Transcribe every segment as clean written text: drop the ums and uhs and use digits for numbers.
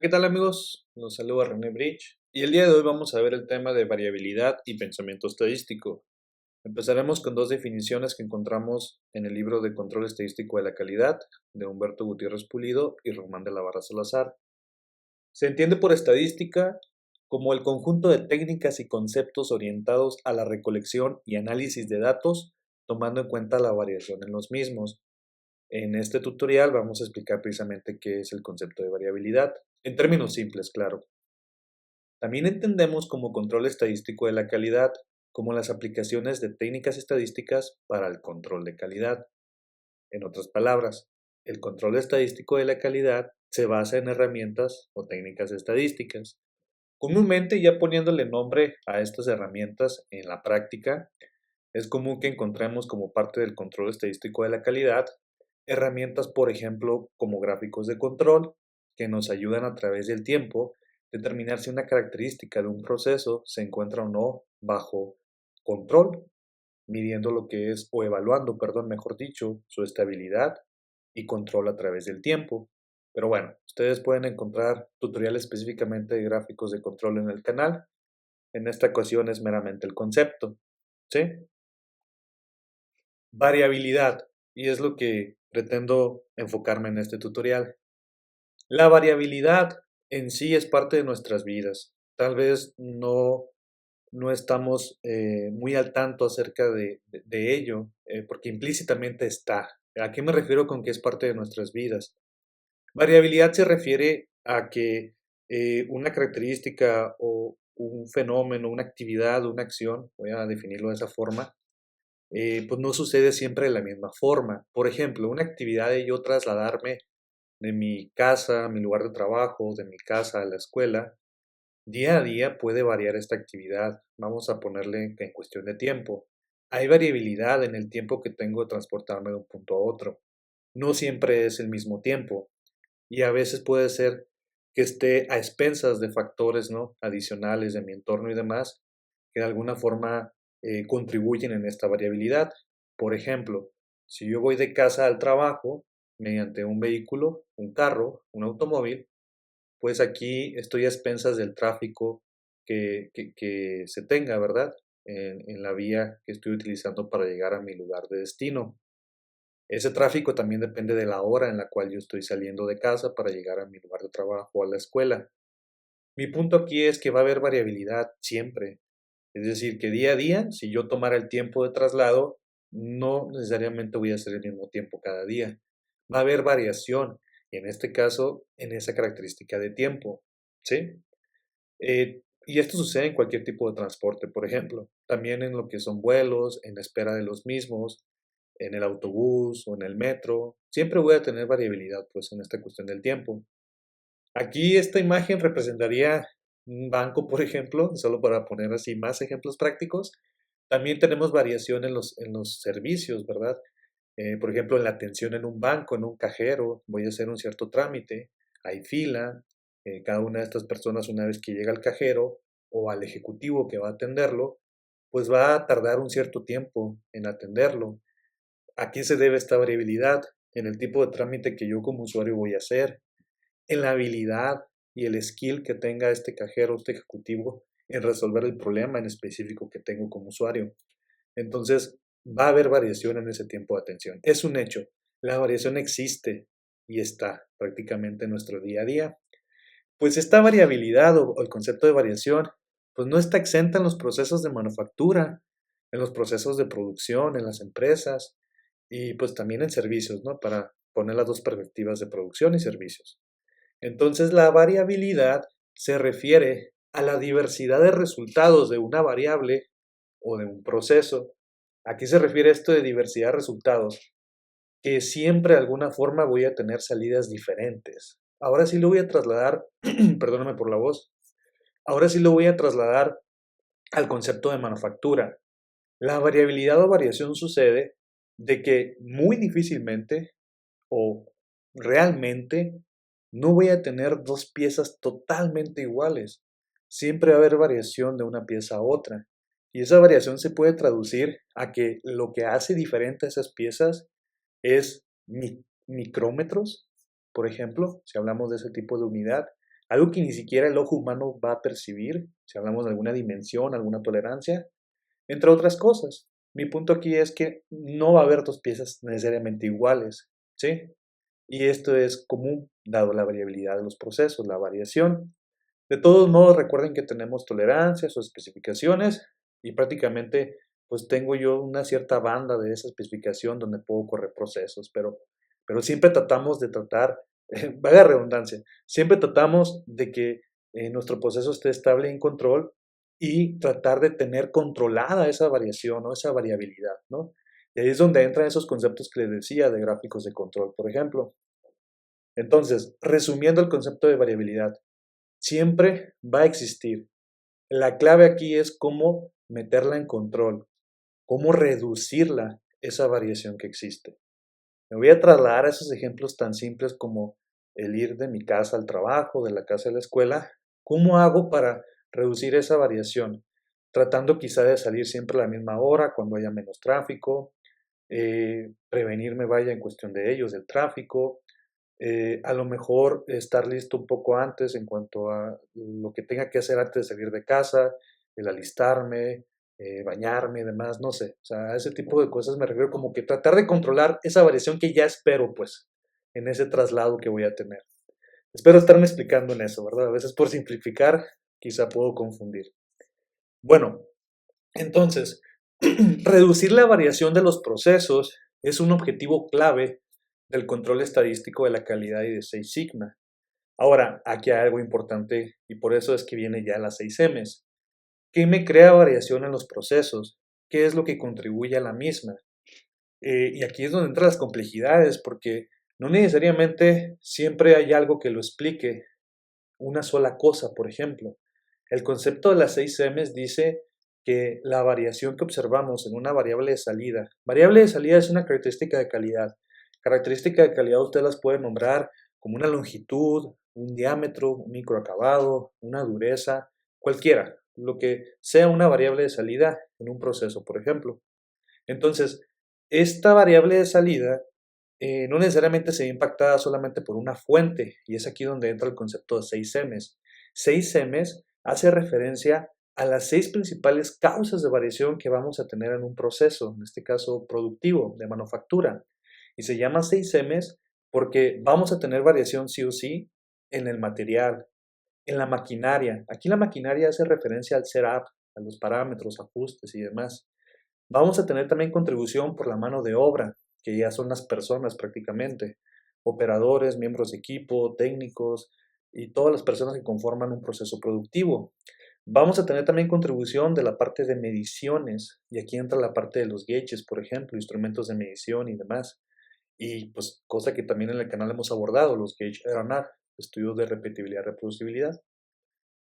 ¿Qué tal amigos? Los saluda René Bridge y el día de hoy vamos a ver el tema de variabilidad y pensamiento estadístico. Empezaremos con dos definiciones que encontramos en el libro de Control Estadístico de la Calidad de Humberto Gutiérrez Pulido y Román de la Barra Salazar. Se entiende por estadística como el conjunto de técnicas y conceptos orientados a la recolección y análisis de datos, tomando en cuenta la variación en los mismos. En este tutorial vamos a explicar precisamente qué es el concepto de variabilidad, en términos simples, claro. También entendemos como control estadístico de la calidad, como las aplicaciones de técnicas estadísticas para el control de calidad. En otras palabras, el control estadístico de la calidad se basa en herramientas o técnicas estadísticas. Comúnmente, ya poniéndole nombre a estas herramientas en la práctica, es común que encontremos como parte del control estadístico de la calidad herramientas, por ejemplo, como gráficos de control, que nos ayudan a través del tiempo determinar si una característica de un proceso se encuentra o no bajo control, midiendo lo que es, o evaluando, perdón, mejor dicho, su estabilidad y control a través del tiempo. Pero bueno, ustedes pueden encontrar tutoriales específicamente de gráficos de control en el canal. En esta ocasión es meramente el concepto, ¿sí? Variabilidad, y es lo que pretendo enfocarme en este tutorial. La variabilidad en sí es parte de nuestras vidas. Tal vez no estamos muy al tanto acerca de ello, porque implícitamente está. ¿A qué me refiero con que es parte de nuestras vidas? Variabilidad se refiere a que una característica o un fenómeno, una actividad, una acción, voy a definirlo de esa forma, pues no sucede siempre de la misma forma. Por ejemplo, una actividad de yo trasladarme de mi casa a mi lugar de trabajo, de mi casa a la escuela, día a día puede variar esta actividad. Vamos a ponerle que en cuestión de tiempo. Hay variabilidad en el tiempo que tengo de transportarme de un punto a otro. No siempre es el mismo tiempo y a veces puede ser que esté a expensas de factores, ¿no?, adicionales de mi entorno y demás, que de alguna forma contribuyen en esta variabilidad. Por ejemplo, si yo voy de casa al trabajo mediante un vehículo, un carro, un automóvil, pues aquí estoy a expensas del tráfico que se tenga, ¿verdad? En la vía que estoy utilizando para llegar a mi lugar de destino. Ese tráfico también depende de la hora en la cual yo estoy saliendo de casa para llegar a mi lugar de trabajo o a la escuela. Mi punto aquí es que va a haber variabilidad siempre. Es decir, que día a día, si yo tomara el tiempo de traslado, no necesariamente voy a hacer el mismo tiempo cada día. Va a haber variación, y en este caso, en esa característica de tiempo, ¿sí? Y esto sucede en cualquier tipo de transporte, por ejemplo, también en lo que son vuelos, en la espera de los mismos, en el autobús o en el metro. Siempre voy a tener variabilidad, pues, en esta cuestión del tiempo. Aquí esta imagen representaría un banco, por ejemplo, solo para poner así más ejemplos prácticos. También tenemos variación en los servicios, ¿verdad? Por ejemplo, en la atención en un banco, en un cajero, voy a hacer un cierto trámite, hay fila, cada una de estas personas una vez que llega al cajero o al ejecutivo que va a atenderlo, pues va a tardar un cierto tiempo en atenderlo. ¿A qué se debe esta variabilidad? En el tipo de trámite que yo como usuario voy a hacer, en la habilidad y el skill que tenga este cajero, este ejecutivo, en resolver el problema en específico que tengo como usuario. Entonces, va a haber variación en ese tiempo de atención. Es un hecho. La variación existe y está prácticamente en nuestro día a día. Pues esta variabilidad o el concepto de variación, pues no está exenta en los procesos de manufactura, en los procesos de producción, en las empresas y pues también en servicios, ¿no? Para poner las dos perspectivas de producción y servicios. Entonces, la variabilidad se refiere a la diversidad de resultados de una variable o de un proceso. ¿A qué se refiere esto de diversidad de resultados? Que siempre de alguna forma voy a tener salidas diferentes. Ahora sí lo voy a trasladar, perdóname por la voz, ahora sí lo voy a trasladar al concepto de manufactura. La variabilidad o variación sucede de que muy difícilmente o realmente no voy a tener dos piezas totalmente iguales. Siempre va a haber variación de una pieza a otra. Y esa variación se puede traducir a que lo que hace diferente a esas piezas es micrómetros, por ejemplo, si hablamos de ese tipo de unidad. algo que ni siquiera el ojo humano va a percibir, si hablamos de alguna dimensión, alguna tolerancia, entre otras cosas. Mi punto aquí es que no va a haber dos piezas necesariamente iguales, ¿sí? Y esto es común, dado la variabilidad de los procesos, la variación. De todos modos, recuerden que tenemos tolerancias o especificaciones y prácticamente pues tengo yo una cierta banda de esa especificación donde puedo correr procesos, pero siempre tratamos de tratar, vaya redundancia, siempre tratamos de que nuestro proceso esté estable y en control y tratar de tener controlada esa variación o esa variabilidad, ¿no? Y ahí es donde entran esos conceptos que les decía de gráficos de control, por ejemplo. Entonces, resumiendo el concepto de variabilidad, siempre va a existir. La clave aquí es cómo meterla en control, cómo reducirla, esa variación que existe. Me voy a trasladar a esos ejemplos tan simples como el ir de mi casa al trabajo, de la casa a la escuela. ¿Cómo hago para reducir esa variación? Tratando quizá de salir siempre a la misma hora, cuando haya menos tráfico, prevenirme vaya en cuestión de ellos, del tráfico, a lo mejor estar listo un poco antes en cuanto a lo que tenga que hacer antes de salir de casa, el alistarme, bañarme y demás, no sé. O sea, a ese tipo de cosas me refiero como que tratar de controlar esa variación que ya espero, pues, en ese traslado que voy a tener. Espero estarme explicando en eso, ¿verdad? A veces por simplificar, quizá puedo confundir. Bueno, entonces, reducir la variación de los procesos es un objetivo clave del control estadístico de la calidad y de Six Sigma. Ahora, aquí hay algo importante y por eso es que viene ya las 6 M's. ¿Qué me crea variación en los procesos? ¿Qué es lo que contribuye a la misma? Y aquí es donde entran las complejidades, porque no necesariamente siempre hay algo que lo explique, una sola cosa, por ejemplo. El concepto de las 6 M's dice que la variación que observamos en una variable de salida es una característica de calidad. Característica de calidad usted las puede nombrar como una longitud, un diámetro, un microacabado, una dureza, cualquiera, lo que sea una variable de salida en un proceso, por ejemplo. Entonces, esta variable de salida no necesariamente se ve impactada solamente por una fuente, y es aquí donde entra el concepto de 6 M's. 6 M's hace referencia a las 6 principales causas de variación que vamos a tener en un proceso, en este caso productivo, de manufactura. Y se llama 6 M's porque vamos a tener variación sí o sí en el material, en la maquinaria. Aquí la maquinaria hace referencia al setup, a los parámetros, ajustes y demás. Vamos a tener también contribución por la mano de obra, que ya son las personas prácticamente, operadores, miembros de equipo, técnicos y todas las personas que conforman un proceso productivo. Vamos a tener también contribución de la parte de mediciones, y aquí entra la parte de los gauges, por ejemplo, instrumentos de medición y demás. Y pues cosa que también en el canal hemos abordado, los gauge R&R, estudios de repetibilidad y reproducibilidad.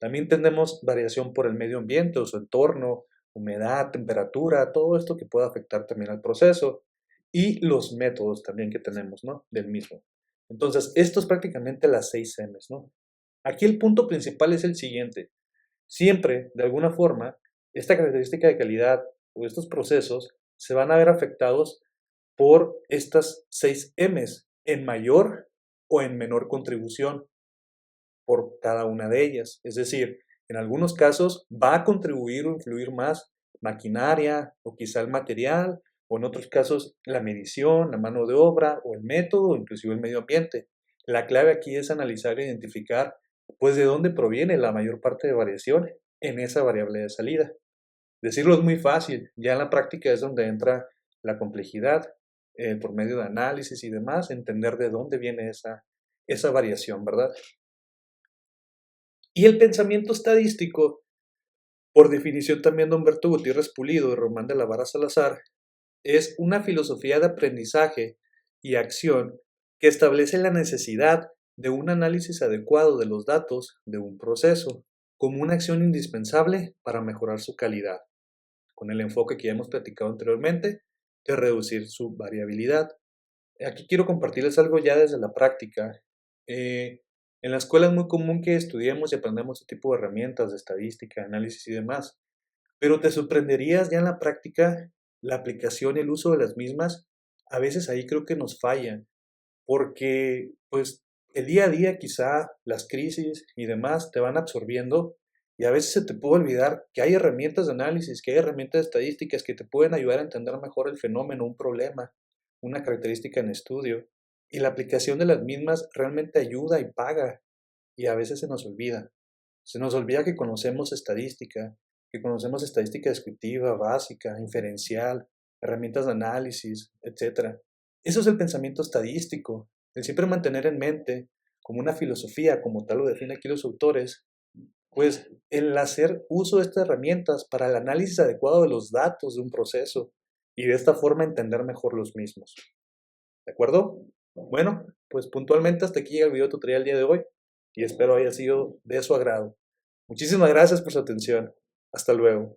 También tenemos variación por el medio ambiente o su entorno, humedad, temperatura, todo esto que puede afectar también al proceso y los métodos también que tenemos, ¿no? Del mismo. Entonces, esto es prácticamente las 6 M's, ¿no? Aquí el punto principal es el siguiente. Siempre, de alguna forma, esta característica de calidad o estos procesos se van a ver afectados por estas 6 M's en mayor o en menor contribución por cada una de ellas. Es decir, en algunos casos va a contribuir o influir más maquinaria o quizá el material, o en otros casos la medición, la mano de obra o el método, o inclusive el medio ambiente. La clave aquí es analizar e identificar pues de dónde proviene la mayor parte de variación en esa variable de salida. Decirlo es muy fácil, ya en la práctica es donde entra la complejidad, por medio de análisis y demás, entender de dónde viene esa variación, ¿verdad? Y el pensamiento estadístico, por definición también de Humberto Gutiérrez Pulido y Román de la Vara Salazar, es una filosofía de aprendizaje y acción que establece la necesidad de un análisis adecuado de los datos de un proceso como una acción indispensable para mejorar su calidad, con el enfoque que ya hemos platicado anteriormente de reducir su variabilidad. Aquí quiero compartirles algo ya desde la práctica. En la escuela es muy común que estudiemos y aprendamos este tipo de herramientas de estadística, análisis y demás, pero te sorprenderías ya en la práctica la aplicación y el uso de las mismas. A veces ahí creo que nos fallan, porque pues el día a día quizá las crisis y demás te van absorbiendo y a veces se te puede olvidar que hay herramientas de análisis, que hay herramientas estadísticas que te pueden ayudar a entender mejor el fenómeno, un problema, una característica en estudio. Y la aplicación de las mismas realmente ayuda y paga y a veces se nos olvida. Se nos olvida que conocemos estadística descriptiva, básica, inferencial, herramientas de análisis, etcétera. Eso es el pensamiento estadístico, el siempre mantener en mente, como una filosofía, como tal lo definen aquí los autores, pues el hacer uso de estas herramientas para el análisis adecuado de los datos de un proceso y de esta forma entender mejor los mismos. ¿De acuerdo? Bueno, pues puntualmente hasta aquí llega el video tutorial del día de hoy y espero haya sido de su agrado. Muchísimas gracias por su atención. Hasta luego.